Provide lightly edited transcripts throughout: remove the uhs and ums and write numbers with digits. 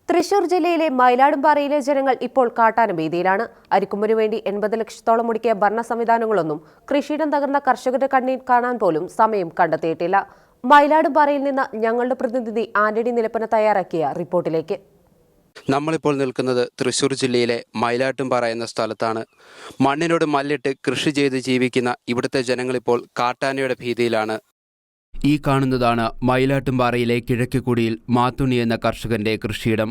തൃശൂർ ജില്ലയിലെ മയിലാടുംപാറയിലെ ജനങ്ങൾ ഇപ്പോൾ കാട്ടാന ഭീതിയിലാണ്. അരിക്കൊമ്പിനു വേണ്ടി 80 ലക്ഷത്തോളം മുടക്കിയ ഭരണ സംവിധാനങ്ങളൊന്നും കൃഷിയിടം തകർന്ന കർഷകരുടെ കണ്ണീർ കാണാൻ പോലും സമയം കണ്ടെത്തിയിട്ടില്ല. മയിലാടുംപാറയിൽ നിന്ന് ഞങ്ങളുടെ പ്രതിനിധി ആന്റണി നിലപ്പന തയ്യാറാക്കിയ റിപ്പോർട്ടിലേക്ക്. നമ്മളിപ്പോൾ നിൽക്കുന്നത് തൃശൂർ ജില്ലയിലെ മയിലാടുംപാറ എന്ന സ്ഥലത്താണ്. മണ്ണിനോട് മല്ലിട്ട് കൃഷി ചെയ്ത് ജീവിക്കുന്ന ഇവിടുത്തെ ജനങ്ങളിപ്പോൾ കാട്ടാനയുടെ ഭീതിയിലാണ്. ഈ കാണുന്നതാണ് മയിലാടുംപാറയിലെ കിഴക്കുകുടിയിൽ മാത്തുണ്ണി എന്ന കർഷകന്റെ കൃഷിയിടം.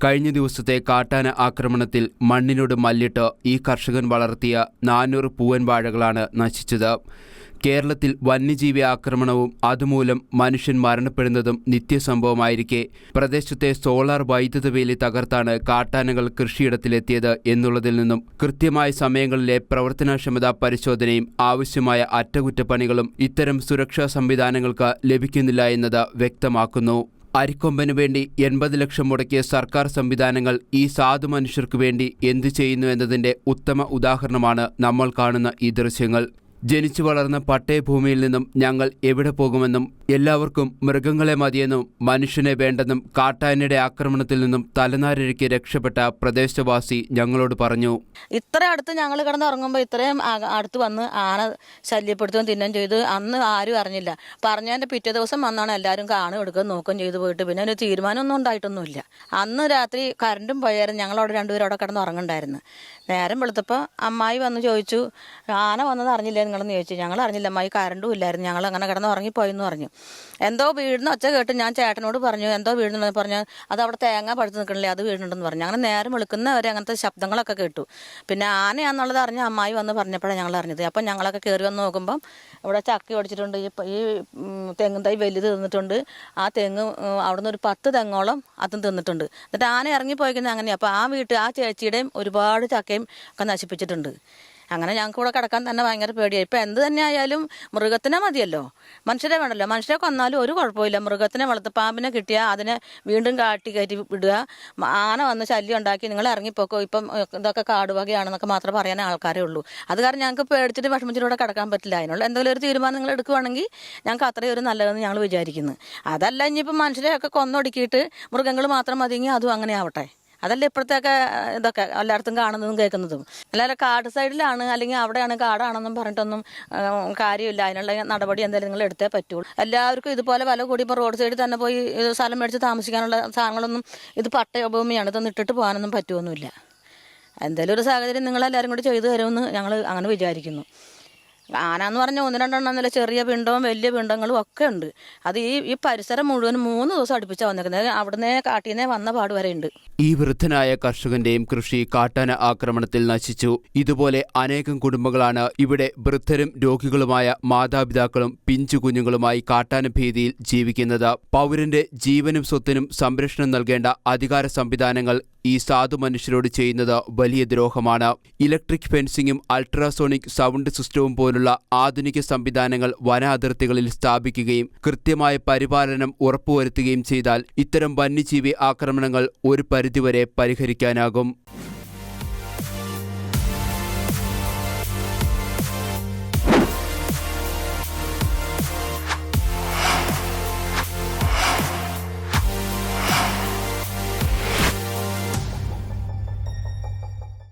കഴിഞ്ഞ ദിവസത്തെ കാട്ടാന ആക്രമണത്തിൽ മണ്ണിനോട് മല്ലിട്ട് ഈ കർഷകൻ വളർത്തിയ 400 പൂവൻ വാഴകളാണ് നശിച്ചത്. കേരളത്തിൽ വന്യജീവി ആക്രമണവും അതുമൂലം മനുഷ്യൻ മരണപ്പെടുന്നതും നിത്യസംഭവമായിരിക്കെ പ്രദേശത്തെ സോളാർ വൈദ്യുത വേലി തകർത്താണ് കാട്ടാനകൾ കൃഷിയിടത്തിലെത്തിയത് എന്നുള്ളതിൽ നിന്നും കൃത്യമായ സമയങ്ങളിലെ പ്രവർത്തനക്ഷമതാ പരിശോധനയും ആവശ്യമായ അറ്റകുറ്റപ്പണികളും ഇത്തരം സുരക്ഷാ സംവിധാനങ്ങൾക്ക് ലഭിക്കുന്നില്ല എന്നത് വ്യക്തമാക്കുന്നു. അരിക്കൊമ്പനു വേണ്ടി 80 ലക്ഷം മുടക്കിയ സർക്കാർ സംവിധാനങ്ങൾ ഈ സാധു മനുഷ്യർക്കു വേണ്ടി എന്തു ചെയ്യുന്നു എന്നതിൻ്റെ ഉത്തമ ഉദാഹരണമാണ് നമ്മൾ കാണുന്ന ഈ ദൃശ്യങ്ങൾ. ജനിച്ചു വളർന്ന പട്ടയഭൂമിയിൽ നിന്നും ഞങ്ങൾ എവിടെ പോകുമെന്നും എല്ലാവർക്കും മൃഗങ്ങളെ മതിയെന്നും മനുഷ്യനെ വേണ്ടെന്നും കാട്ടാനയുടെ ആക്രമണത്തിൽ നിന്നും തലനാരിഴയ്ക്ക് രക്ഷപ്പെട്ട പ്രദേശവാസി ഞങ്ങളോട് പറഞ്ഞു. ഇത്ര അടുത്ത് ഞങ്ങൾ കിടന്നുറങ്ങുമ്പോൾ ഇത്രയും അടുത്ത് വന്ന് ആന ശല്യപ്പെടുത്തുകയും തിന്നുകയും ചെയ്തു. അന്ന് ആരും അറിഞ്ഞില്ല. പറഞ്ഞതിൻ്റെ പിറ്റേ ദിവസം വന്നാണ് എല്ലാവരും കാണും എടുക്കുകയും നോക്കുകയും ചെയ്തു പോയിട്ട് പിന്നെ ഒരു തീരുമാനമൊന്നും ഉണ്ടായിട്ടൊന്നുമില്ല. അന്ന് രാത്രി കറണ്ടും പോയായിരുന്നു. ഞങ്ങളവിടെ രണ്ടുപേരും അവിടെ കിടന്നുറങ്ങണ്ടായിരുന്നു. നേരം വെളുത്തപ്പോൾ അമ്മായി വന്ന് ചോദിച്ചു, ആന വന്നത് അറിഞ്ഞില്ലേ നിങ്ങളെന്ന് ചോദിച്ചു. ഞങ്ങൾ അറിഞ്ഞില്ല അമ്മായി, കറണ്ടും ഇല്ലായിരുന്നു, ഞങ്ങൾ അങ്ങനെ കിടന്ന് ഉറങ്ങിപ്പോയെന്ന് പറഞ്ഞു. എന്തോ വീടിന് ഒച്ച കേട്ട് ഞാൻ ചേട്ടനോട് പറഞ്ഞു, എന്തോ വീടിനെന്ന് പറഞ്ഞു. അത് അവിടെ തേങ്ങ പഴുത്ത് നിൽക്കണില്ലേ, അത് വീടുണ്ടെന്ന് പറഞ്ഞു. അങ്ങനെ നേരം വെളുക്കുന്നവരെ അങ്ങനത്തെ ശബ്ദങ്ങളൊക്കെ കേട്ടു. പിന്നെ ആനയാന്നുള്ളത് അറിഞ്ഞ് അമ്മായി വന്ന് പറഞ്ഞപ്പോഴാണ് ഞങ്ങൾ അറിഞ്ഞത്. അപ്പം ഞങ്ങളൊക്കെ കയറി വന്ന് നോക്കുമ്പം ഇവിടെ ചക്കി ഒടിച്ചിട്ടുണ്ട്. ഈ തെങ്ങും തൈ വലുത് തിന്നിട്ടുണ്ട്. ആ തെങ്ങ് അവിടുന്ന് ഒരു 10 തെങ്ങോളം അതും തിന്നിട്ടുണ്ട്. എന്നിട്ട് ആന ഇറങ്ങിപ്പോയിക്കുന്നത് അങ്ങനെയാണ്. അപ്പോൾ ആ ചേച്ചിയുടെയും ഒരുപാട് ചക്കയും ഒക്കെ നശിപ്പിച്ചിട്ടുണ്ട്. അങ്ങനെ ഞങ്ങൾക്ക് കൂടെ കിടക്കാൻ തന്നെ ഭയങ്കര പേടിയായി. ഇപ്പം എന്ത് തന്നെ ആയാലും മൃഗത്തിനെ മതിയല്ലോ, മനുഷ്യരെ വേണ്ടല്ലോ. മനുഷ്യരെ കൊന്നാലും ഒരു കുഴപ്പമില്ല. മൃഗത്തിനെ പാമ്പിനെ കിട്ടിയാൽ അതിനെ വീണ്ടും കയറ്റി വിടുക. ആന വന്ന് ശല്യം ഉണ്ടാക്കി നിങ്ങൾ ഇറങ്ങിപ്പോക്കോ, ഇപ്പം ഇതൊക്കെ കാടുവകയാണെന്നൊക്കെ മാത്രമേ പറയാൻ ആൾക്കാരേ ഉള്ളൂ. അത് കാരണം ഞങ്ങൾക്ക് പേടിച്ചിട്ട് വിഷമിച്ചിലൂടെ കിടക്കാൻ പറ്റില്ല. അതിനുള്ള എന്തെങ്കിലും ഒരു തീരുമാനം നിങ്ങൾ എടുക്കുകയാണെങ്കിൽ ഞങ്ങൾക്ക് അത്രയും ഒരു നല്ലതെന്ന് ഞങ്ങൾ വിചാരിക്കുന്നു. അതല്ല ഇനിയിപ്പം മനുഷ്യരെയൊക്കെ കൊന്നൊടുക്കിയിട്ട് മൃഗങ്ങൾ മാത്രം മതിയെങ്കിൽ അതും അങ്ങനെ ആവട്ടെ. അതല്ല ഇപ്പോഴത്തെയൊക്കെ ഇതൊക്കെ എല്ലായിടത്തും കാണുന്നതും കേൾക്കുന്നതും. അല്ലാതെ കാട് സൈഡിലാണ് അല്ലെങ്കിൽ അവിടെയാണ് കാടാണെന്നും പറഞ്ഞിട്ടൊന്നും കാര്യമില്ല. അതിനുള്ള നടപടി എന്തായാലും നിങ്ങൾ എടുത്തേ പറ്റുള്ളൂ. എല്ലാവർക്കും ഇതുപോലെ വില കൂടി ഇപ്പോൾ റോഡ് സൈഡിൽ തന്നെ പോയി സ്ഥലം മേടിച്ച് താമസിക്കാനുള്ള സാധനങ്ങളൊന്നും ഇത് പട്ടയഭൂമിയാണ്, ഇതൊന്നും ഇട്ടിട്ട് പോകാനൊന്നും പറ്റുമൊന്നുമില്ല. എന്തായാലും ഒരു സാഹചര്യം നിങ്ങളെല്ലാവരും കൂടി ചെയ്തു തരുമെന്ന് ഞങ്ങൾ അങ്ങനെ വിചാരിക്കുന്നു. ആന എന്ന് പറഞ്ഞാൽ 1-2 എണ്ണമൊന്നുമില്ല, ചെറിയ പിണ്ടവും വലിയ പിണ്ടങ്ങളും ഒക്കെ ഉണ്ട്. അത് ഈ പരിസരം മുഴുവൻ 3 ദിവസം അടുപ്പിച്ചാണ് വന്നിരിക്കുന്നത്. അവിടുന്ന് കാട്ടിനെ വന്ന പാട് വരെ ഉണ്ട്. ഈ വൃദ്ധനായ കർഷകന്റെയും കൃഷി കാട്ടാന ആക്രമണത്തിൽ നശിച്ചു. ഇതുപോലെ അനേകം കുടുംബങ്ങളാണ് ഇവിടെ വൃദ്ധരും രോഗികളുമായ മാതാപിതാക്കളും പിഞ്ചു കുഞ്ഞുങ്ങളുമായി കാട്ടാന ഭീതിയിൽ ജീവിക്കുന്നത്. പൗരന്റെ ജീവനും സ്വത്തിനും സംരക്ഷണം നൽകേണ്ട അധികാര സംവിധാനങ്ങൾ ഈ സാധു മനുഷ്യരോട് ചെയ്യുന്നത് വലിയ ദ്രോഹമാണ്. ഇലക്ട്രിക് ഫെൻസിങ്ങും അൾട്രാസോണിക് സൗണ്ട് സിസ്റ്റവും പോലുള്ള ആധുനിക സംവിധാനങ്ങൾ വന അതിർത്തികളിൽ സ്ഥാപിക്കുകയും കൃത്യമായ പരിപാലനം ഉറപ്പുവരുത്തുകയും ചെയ്താൽ ഇത്തരം വന്യജീവി ആക്രമണങ്ങൾ ഒരു പരിധിവരെ പരിഹരിക്കാനാകും.